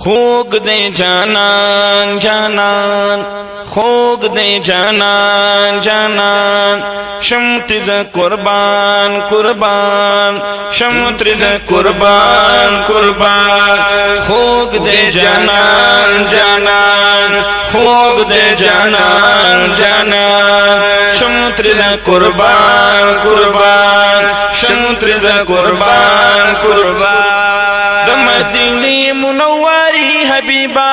خوگ دے جانان جانان خوگ دے جانان جانان شمت ز قربان قربان شمت ز قربان قربان خوگ دے جانان جانان خوگ دے جانان جانان شمت ز قربان قربان شمت ز قربان قربان مدینه منوری حبیبا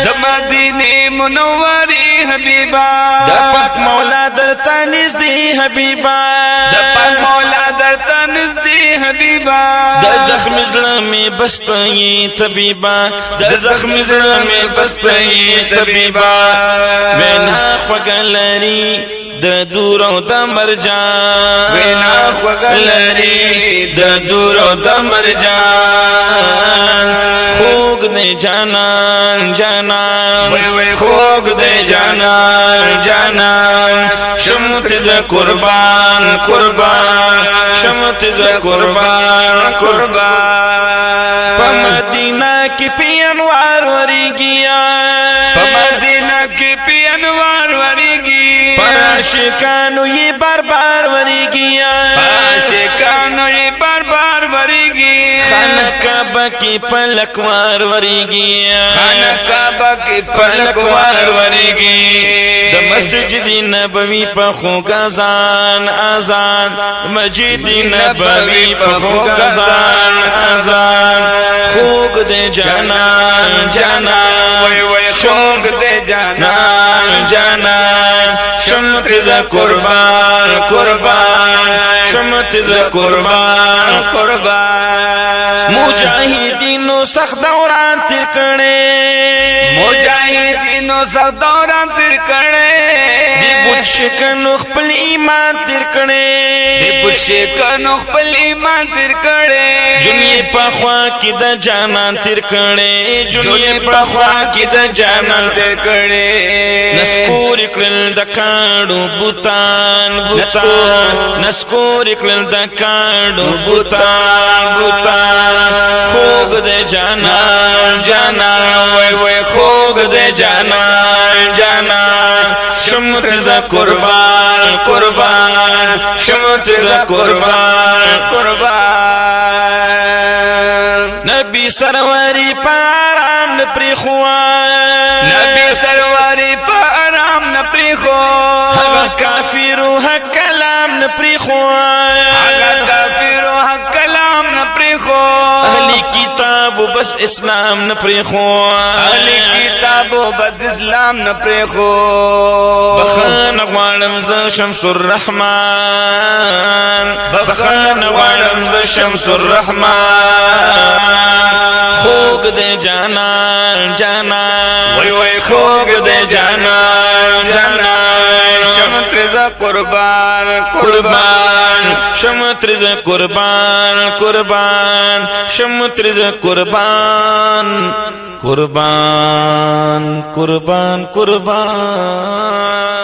د مدینه منوری حبیبا د پاک مولا درته نږدې حبیبا د پاک مولا درته نږدې حبیبا د زخم زړه مې بسته یې طبیبا د زخم زړه مې بسته یې طبیبا وینا خوږه لري د دور او د مرجان وینا خوږه لري د دور او د مرجان خوږ دې جانان جانان خوږ دې جانان جانان شمت ز قربان قربان شمت ز قربان قربان په مدینه کې په انوار ورګیا په مدینه کې په انوار ورګي عاشقانو یې بار ورګیا عاشقانو یې بار ورګي خانه کعبه کې پلکوار ورګیا خانه کعبه کې پلکوار ورګي د مسجد نبوي په خوګزان اذان مسجد نبوي په خوګزان اذان خوګ دې جانان جانان وای وای خوګ دې جانان جانان شمت ز قربان قربان شمت ز قربان قربان مجاهدینو سخت دوران تیر کړي مجاهدینو سخت دوران تیر کړي دی بوت شکنو خپل ایمان تیر کړي دی بوت شکنو خپل ایمان تیر کړي جنې په خوا کې د جانان تیر کړي جنې په خوا کې د جانان تیر کړي نسکور کړل د کاڼو بوتان بوتان نسکور کړل د کاڼو بوتان بوتان خوګ دې جانان جانان وای وای خوګ دې جانان جانان شمت ز قربان قربان شمت ز قربان قربان نبی سروری پارام نپری خوان نبی سروری پارام نپری خوان کافرو حق کلام نپری خوان کافرو حق کلام نپری خوان اهلی کتاب بس اسلام نپری خوان اهلی کتاب بس اسلام نپری خوان بخان غوانم ز شمس الرحمن بخان غوانم ز شمس الرحمن خوګ دې جانان جانان وای وای خوګ دې جانان جانان شمت ز قربان قربان شمت ز قربان قربان شمت ز قربان قربان قربان قربان